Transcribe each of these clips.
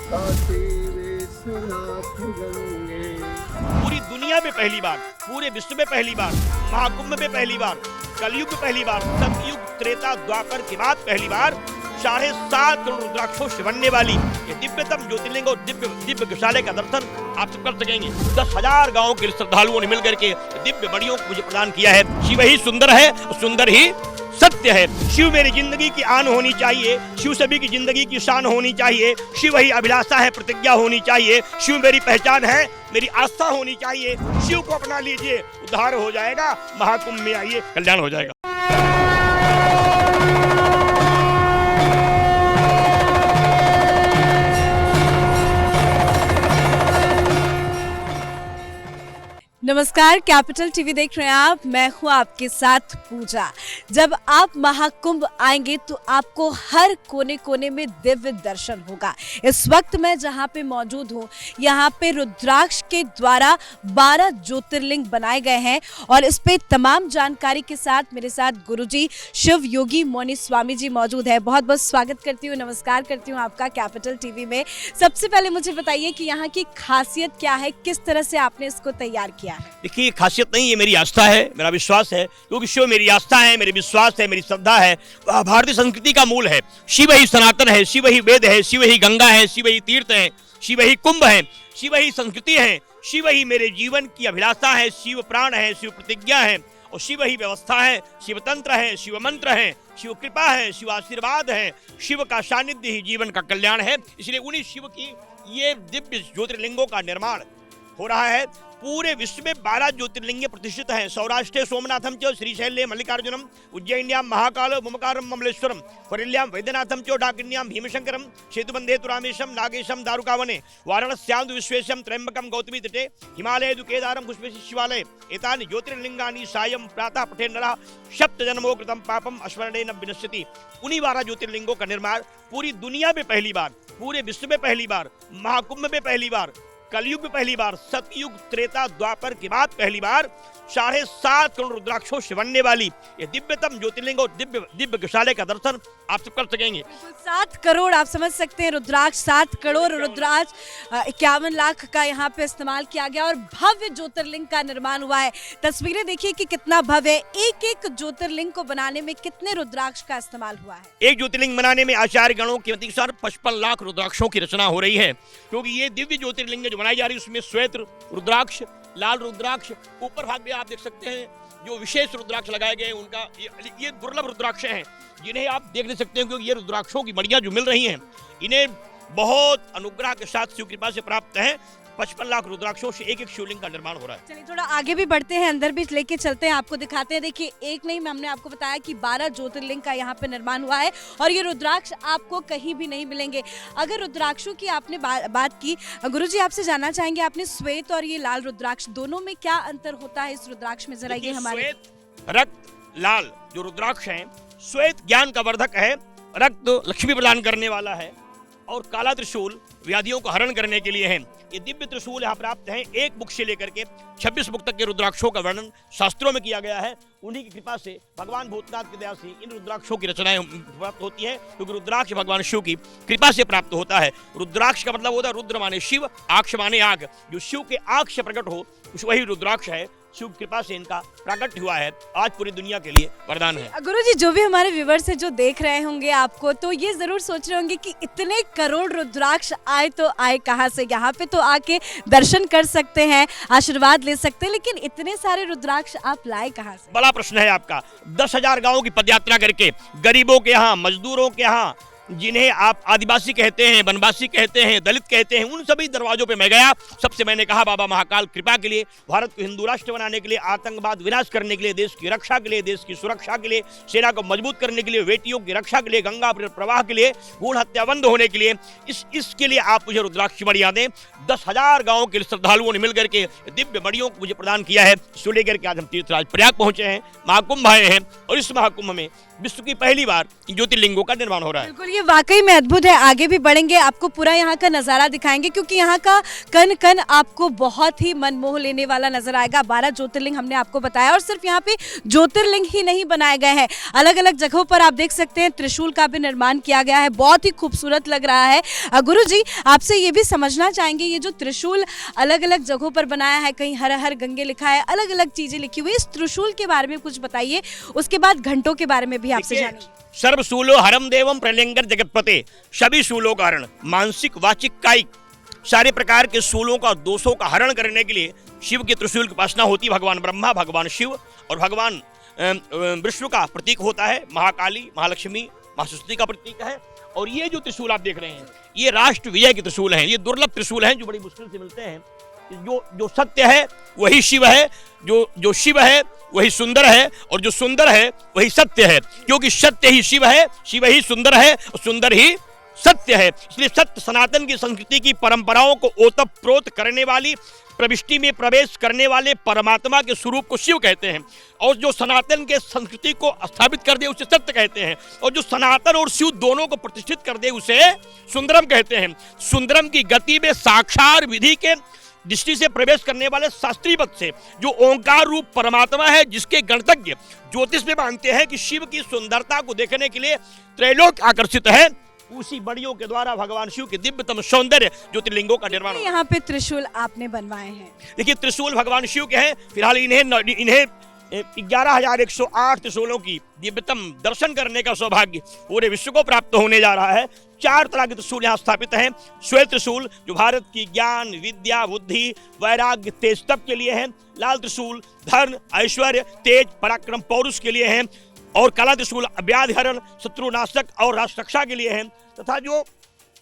काशी विश्वनाथ गंगे। पूरी दुनिया में पहली बार, पूरे विश्व में पहली बार, महाकुंभ में पहली बार, कलयुग में पहली बार, सतयुग त्रेता द्वापर के बाद पहली बार 7.5 करोड़ रुद्राक्षों से बनने वाली ये दिव्यतम ज्योतिर्लिंग और दिव्य गौशाले का दर्शन आप सब कर सकेंगे। 10,000 गांवों के श्रद्धालुओं ने मिलकर के दिव्य बड़ियों को मुझे प्रदान किया है। शिव ही सुंदर है और सुंदर ही सत्य है। शिव मेरी जिंदगी की आन होनी चाहिए, शिव सभी की जिंदगी की शान होनी चाहिए, शिव ही अभिलाषा है, प्रतिज्ञा होनी चाहिए, शिव मेरी पहचान है, मेरी आस्था होनी चाहिए। शिव को अपना लीजिए, उद्धार हो जाएगा। महाकुंभ में आइए, कल्याण हो जाएगा। नमस्कार, कैपिटल टीवी देख रहे हैं आप। मैं हूं आपके साथ पूजा। जब आप महाकुंभ आएंगे तो आपको हर कोने कोने में दिव्य दर्शन होगा। इस वक्त मैं जहां पे मौजूद हूं, यहां पे रुद्राक्ष के द्वारा 12 ज्योतिर्लिंग बनाए गए हैं और इस पे तमाम जानकारी के साथ मेरे साथ गुरुजी शिव योगी मौनी स्वामी जी मौजूद है। बहुत बहुत स्वागत करती हूँ, नमस्कार करती हूँ आपका कैपिटल टीवी में। सबसे पहले मुझे बताइए कि यहाँ की खासियत क्या है, किस तरह से आपने इसको तैयार किया? देखिए, खासियत नहीं, ये मेरी आस्था है, मेरा विश्वास है, क्योंकि शिव मेरी आस्था है, मेरी विश्वास है, मेरी श्रद्धा है। भारतीय संस्कृति का मूल है। शिव ही सनातन है, शिव ही वेद है, शिव ही गंगा है, शिव ही तीर्थ है, शिव ही कुंभ है, शिव ही संस्कृति है, शिव ही मेरे जीवन की अभिलाषा है, शिव प्राण है, शिव प्रतिज्ञा है और शिव ही व्यवस्था है, शिव तंत्र है, शिव मंत्र है, शिव कृपा है, शिव आशीर्वाद है, शिव का सानिध्य ही जीवन का कल्याण है। इसलिए उन्हीं शिव की ये दिव्य ज्योतिर्लिंगों का निर्माण हो रहा है। पूरे विश्व में 12 ज्योतिर्लिंग प्रतिष्ठित हैं। सौराष्ट्रे सोमनाथम च, श्रीशैल्ये मल्लिकार्जुनम, उज्जैन्यां महाकाल ममकारम ममलेश्वरम, फरिल्यां वैद्यनाथम च, डाकिन्यां भीमशंकरम, सेतुबंधे तु रामेशम, नागेशम दारुकावने, वाराणस्यां विश्वेशम, त्र्यंबकम गौतमी तटे, हिमालये तु केदारम पुष्पेश शिवालये, एतानि ज्योतिर्लिंगानि सायं प्रातः पठे नरः सप्तजन्मो कृतं पापम स्मरणेन विनश्यति। उन्हीं 12 ज्योतिर्लिंगों का निर्माण पूरी दुनिया में पहली बार, पूरे विश्व में पहली बार, महाकुंभ में पहली बार, कलयुग में पहली बार, सतयुग त्रेता द्वापर के बाद पहली बार 7.5 करोड़ रुद्राक्षों से बनने वाली ये दिव्यतम ज्योतिर्लिंग और दिव्य गौशाले का दर्शन आप सब कर सकेंगे। 7 करोड़ आप समझ सकते हैं रुद्राक्ष, 7 करोड़ रुद्राक्ष 51 लाख का यहाँ पे इस्तेमाल किया गया और भव्य ज्योतिर्लिंग का निर्माण हुआ है। तस्वीरें देखिए कि कितना भव्य है। एक एक ज्योतिर्लिंग को बनाने में कितने रुद्राक्ष का इस्तेमाल हुआ है? एक ज्योतिर्लिंग बनाने में आचार्य गणों के अनुसार 55 लाख रुद्राक्षों की रचना हो रही है, क्योंकि ये दिव्य ज्योतिर्लिंग जो बनाई जा रही है उसमें श्वेत रुद्राक्ष, लाल रुद्राक्ष, ऊपर भाग में आप देख सकते हैं जो विशेष रुद्राक्ष लगाए गए हैं उनका ये दुर्लभ रुद्राक्ष हैं, जिन्हें आप देख नहीं सकते हैं, क्योंकि ये रुद्राक्षों की मड़ियां जो मिल रही हैं इन्हें बहुत अनुग्रह के साथ शिव कृपा से प्राप्त है। 55 लाख रुद्राक्षों से एक एक शिवलिंग का निर्माण हो रहा है। चलिए थोड़ा आगे भी बढ़ते हैं, अंदर भी लेके चलते हैं, आपको दिखाते हैं। देखिए, एक नहीं, हमने आपको बताया कि 12 ज्योतिर्लिंग का यहाँ पे निर्माण हुआ है और ये रुद्राक्ष आपको कहीं भी नहीं मिलेंगे। अगर रुद्राक्षों की आपने बात की, गुरुजी आपसे जानना चाहेंगे, आपने श्वेत और ये लाल रुद्राक्ष दोनों में क्या अंतर होता है इस रुद्राक्ष में? जरा ये हमारे श्वेत, रक्त, लाल जो रुद्राक्ष है, श्वेत ज्ञान का वर्धक है, रक्त लक्ष्मी प्रदान करने वाला है और काला त्रिशूल व्याधियों को हरण करने के लिए है। ये दिव्य त्रिशूल यहाँ प्राप्त हैं। एक मुख से लेकर के 26 मुख तक के रुद्राक्षों का वर्णन शास्त्रों में किया गया है। उन्हीं की कृपा से, भगवान भूतनाथ की दया से इन रुद्राक्षों की रचनाएं प्राप्त होती है, क्योंकि रुद्राक्ष भगवान शिव की कृपा से प्राप्त होता है। रुद्राक्ष का मतलब होता है रुद्र माने शिव, आक्ष माने आग। जो शिव के आग से प्रकट हो वही रुद्राक्ष है। शिव कृपा से इनका प्राकट्य हुआ है, आज पूरी दुनिया के लिए वरदान है। गुरुजी, जो भी हमारे व्यूअर्स हैं जो देख रहे होंगे आपको, तो ये जरूर सोच रहे होंगे कि इतने करोड़ रुद्राक्ष आए तो आए कहाँ से? यहाँ पे तो आके दर्शन कर सकते हैं, आशीर्वाद ले सकते हैं, लेकिन इतने सारे रुद्राक्ष आप लाए कहाँ से? बड़ा प्रश्न है आपका। 10,000 गांवों की पदयात्रा करके गरीबों के यहाँ, मजदूरों के यहाँ, जिन्हें आप आदिवासी कहते हैं, वनवासी कहते हैं, दलित कहते हैं, उन सभी दरवाजों पे मैं गया। सबसे मैंने कहा, बाबा महाकाल कृपा के लिए, भारत को हिंदू राष्ट्र बनाने के लिए, आतंकवाद विनाश करने के लिए, देश की रक्षा के लिए, देश की सुरक्षा के लिए, सेना को मजबूत करने के लिए, बेटियों की रक्षा के लिए, गंगा प्रवाह के लिए, भ्रूण हत्या बंद होने के लिए, इसके लिए आप मुझे रुद्राक्ष मड़ियां दें। 10,000 गाँव के श्रद्धालुओं ने मिलकर के दिव्य मड़ियों को मुझे प्रदान किया है। इसको लेकर के आज हम तीर्थराज प्रयाग पहुंचे हैं, महाकुंभ आए हैं और इस महाकुंभ में विश्व की पहली बार ज्योतिर्लिंगों का निर्माण हो रहा है। बिल्कुल, ये वाकई में अद्भुत है। आगे भी बढ़ेंगे, आपको पूरा यहाँ का नज़ारा दिखाएंगे क्योंकि यहाँ का कण कण आपको बहुत ही मनमोह लेने वाला नजर आएगा। 12 ज्योतिर्लिंग हमने आपको बताया और सिर्फ यहाँ पे ज्योतिर्लिंग ही नहीं बनाए गए हैं, अलग अलग जगहों पर आप देख सकते हैं त्रिशूल का भी निर्माण किया गया है, बहुत ही खूबसूरत लग रहा है। गुरुजी, आपसे ये भी समझना चाहेंगे, ये जो त्रिशूल अलग अलग जगहों पर बनाया है, कहीं हर हर गंगे लिखा है, अलग अलग चीजें लिखी हुई, इस त्रिशूल के बारे में कुछ बताइए, उसके बाद घंटों के बारे में भी आपसे जानेंगे। सर्वशूलो हरम देवम प्रलयंकर जगतपते, सभी शूलों का हरण, मानसिक वाचिक कायिक सारे प्रकार के शूलों का दोषों का हरण करने के लिए शिव के त्रिशूल की उपासना होती। भगवान ब्रह्मा, भगवान शिव और भगवान विष्णु का प्रतीक होता है। महाकाली, महालक्ष्मी, महासरस्वती का प्रतीक है। और ये जो त्रिशूल आप देख रहे हैं, ये राष्ट्र विजय के त्रिशूल हैं। ये दुर्लभ त्रिशूल हैं जो बड़ी मुश्किल से मिलते हैं। जो सत्य है वही शिव है, जो शिव है वही सुंदर है, और जो सुंदर है वही सत्य है, क्योंकि सत्य ही शिव है, शिव ही सुंदर है और सुंदर ही सत्य है। इसलिए सत्य सनातन की संस्कृति की परंपराओं को ओतप्रोत करने वाली, प्रविष्टि में प्रवेश करने वाले परमात्मा के स्वरूप को शिव कहते हैं। और जो सनातन के संस्कृति को स्थापित कर दे उसे सत्य कहते हैं, और जो सनातन और शिव दोनों को प्रतिष्ठित कर दे उसे सुंदरम कहते हैं। सुंदरम की गति में साक्षात विधि के दृष्टि से प्रवेश करने वाले शास्त्रीय पद से जो ओंकार रूप परमात्मा है, जिसके गणतज्ञ ज्योतिष में मानते हैं कि शिव की सुंदरता को देखने के लिए त्रैलोक आकर्षित है, उसी बड़ियों के द्वारा भगवान शिव के दिव्यतम सौंदर्य ज्योतिर्लिंगों का निर्माण। यहाँ पे त्रिशूल आपने बनवाए हैं, देखिए त्रिशूल भगवान शिव के हैं। फिलहाल इन्हें 11,108 त्रिशूलों की दिव्यतम दर्शन करने का सौभाग्य पूरे विश्व को प्राप्त होने जा रहा है। 4 तरह के त्रिशूल यहाँ स्थापित हैं। श्वेत त्रिशूल जो भारत की ज्ञान, विद्या, बुद्धि, वैराग्य, तेज तप के लिए है। लाल त्रिशूल धन, ऐश्वर्य, तेज, पराक्रम, पौरुष के लिए है। और काला त्रिशूल व्याधि हरण, शत्रुनाशक और राष्ट्र रक्षा के लिए है। तथा जो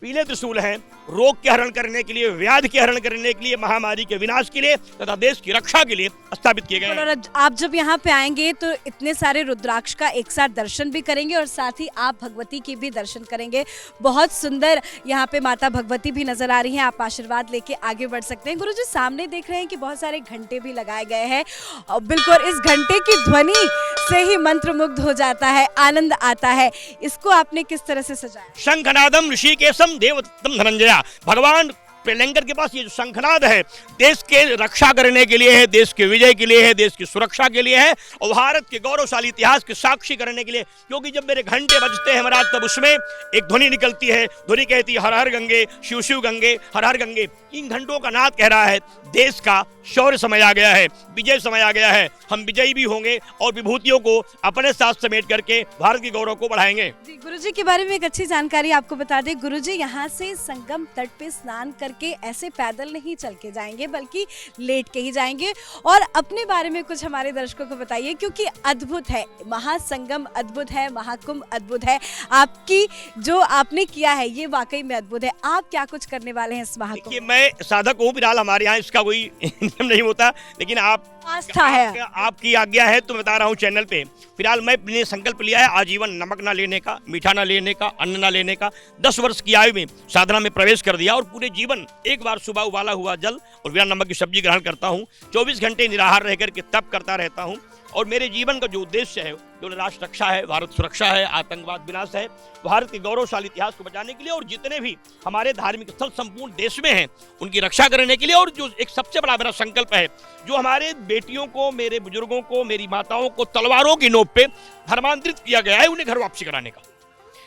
पीले त्रिशूल हैं रोग के हरण करने के लिए, व्याधि के हरण करने के लिए, महामारी के विनाश के लिए तथा देश की रक्षा के लिए स्थापित किए गए हैं। और आप जब यहाँ पे आएंगे तो इतने सारे रुद्राक्ष का एक साथ दर्शन भी करेंगे और साथ ही आप भगवती की भी दर्शन करेंगे। बहुत सुंदर यहाँ पे माता भगवती भी नजर आ रही हैं, आप आशीर्वाद लेके आगे बढ़ सकते हैं। गुरुजी, सामने देख रहे हैं कि बहुत सारे घंटे भी लगाए गए हैं और बिल्कुल इस घंटे की ध्वनि से ही मंत्रमुग्ध हो जाता है, आनंद आता है। इसको आपने किस तरह से सजाया? शंखनादम ऋषिकेशम देवदत्तम धनंजया। भगवान प्रलयंकर के पास ये जो शंखनाद है देश के रक्षा करने के लिए है, देश के विजय के लिए है, देश की सुरक्षा के लिए है और भारत के गौरवशाली इतिहास के साक्षी करने के लिए। क्योंकि जब मेरे घंटे बजते हैं महाराज तब उसमें एक ध्वनि निकलती है, ध्वनि कहती है हर हर गंगे, शिव शिव गंगे, हर हर गंगे। इन घंटों का नाद कह रहा है देश का शौर्य समय आ गया है, विजय समय आ गया है, हम विजयी भी होंगे और विभूतियों को अपने साथ समेट करके भारत के गौरव को बढ़ाएंगे। जी, गुरुजी के बारे में एक अच्छी जानकारी आपको बता दें। गुरुजी यहाँ से संगम तट पे स्नान करके ऐसे पैदल नहीं चल के जाएंगे बल्कि लेट के ही जाएंगे। और अपने बारे में कुछ हमारे दर्शकों को बताइए, क्योंकि अद्भुत है, महासंगम अद्भुत है, महाकुंभ अद्भुत है, आपकी जो आपने किया है ये वाकई में अद्भुत है। आप क्या कुछ करने वाले हैं इस महाकुंभ? मैं साधक हूँ, फिलहाल हमारे यहाँ इसका कोई नियम नहीं होता, लेकिन आस्था है, आपकी आज्ञा है तो बता रहा हूँ चैनल पे। फिलहाल मैंने संकल्प लिया है आजीवन नमक ना लेने का, मीठा ना लेने का, अन्न ना लेने का। 10 वर्ष की आयु में साधना में प्रवेश कर दिया और पूरे जीवन एक बार सुबह उबाला हुआ जल और बिना नमक की सब्जी ग्रहण करता हूँ। 24 घंटे निराहार रह करके तप करता रहता हूँ। और मेरे जीवन का जो उद्देश्य है जो राष्ट्र रक्षा है, भारत सुरक्षा है, आतंकवाद विनाश है, भारत के गौरवशाली इतिहास को बचाने के लिए और जितने भी हमारे धार्मिक स्थल संपूर्ण देश में हैं उनकी रक्षा करने के लिए। और जो एक सबसे बड़ा मेरा संकल्प है, जो हमारे बेटियों को, मेरे बुजुर्गों को, मेरी माताओं को तलवारों की नोक पे धर्मांतरित किया गया है, उन्हें घर वापसी कराने का।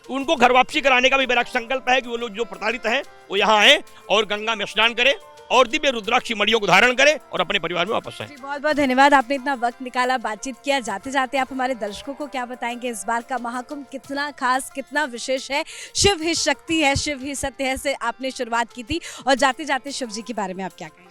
उनको घर वापसी कराने का भी मेरा संकल्प है कि वो लोग जो प्रताड़ित हैं वो यहाँ आए और गंगा में स्नान करें और दिव्य रुद्राक्ष मणियों को धारण करें और अपने परिवार में वापस आए। बहुत बहुत धन्यवाद, आपने इतना वक्त निकाला, बातचीत किया। जाते जाते आप हमारे दर्शकों को क्या बताएंगे, इस बार का महाकुंभ कितना खास, कितना विशेष है? शिव ही शक्ति है, शिव ही सत्य है से आपने शुरुआत की थी, और जाते जाते शिव जी के बारे में आप क्या कहेंगे?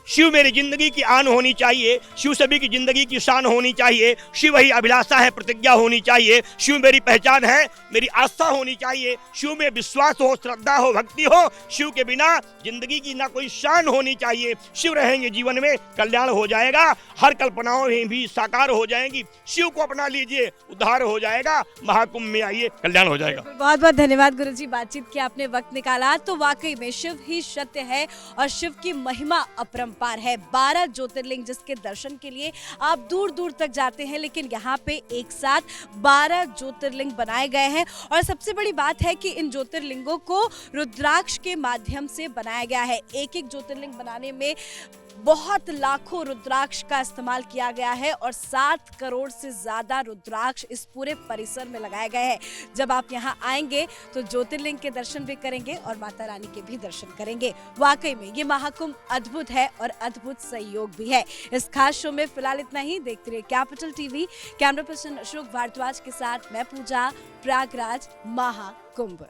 शिव मेरी जिंदगी की आन होनी चाहिए, शिव सभी की जिंदगी की शान होनी चाहिए, शिव ही अभिलाषा है, प्रतिज्ञा होनी चाहिए, शिव मेरी पहचान है, मेरी आस्था होनी चाहिए, शिव में विश्वास हो, श्रद्धा हो, भक्ति हो। शिव के बिना जिंदगी की ना कोई शान होनी चाहिए। शिव रहेंगे जीवन में, कल्याण हो जाएगा, हर कल्पनाओं भी साकार हो जाएंगी। शिव को अपना लीजिए, उद्धार हो जाएगा, महाकुंभ में आइए, कल्याण हो जाएगा। बहुत बहुत धन्यवाद गुरुजी, बातचीत की आपने वक्त निकाला। तो वाकई में शिव ही सत्य है और शिव की महिमा अपरंपार अपरंपार है। 12 ज्योतिर्लिंग जिसके दर्शन के लिए आप दूर दूर तक जाते हैं, लेकिन यहाँ पे एक साथ 12 ज्योतिर्लिंग बनाए गए हैं। और सबसे बड़ी बात है कि इन ज्योतिर्लिंगों को रुद्राक्ष के माध्यम से बनाया गया है। एक एक ज्योतिर्लिंग बनाने में बहुत लाखों रुद्राक्ष का इस्तेमाल किया गया है और 7 करोड़ से ज्यादा रुद्राक्ष इस पूरे परिसर में लगाए गए हैं। जब आप यहाँ आएंगे तो ज्योतिर्लिंग के दर्शन भी करेंगे और माता रानी के भी दर्शन करेंगे। वाकई में ये महाकुंभ अद्भुत है और अद्भुत संयोग भी है। इस खास शो में फिलहाल इतना ही। देखते रहिए capital TV. Camera person Ashok Bhardwaj के साथ मैं पूजा, प्रयागराज महाकुंभ।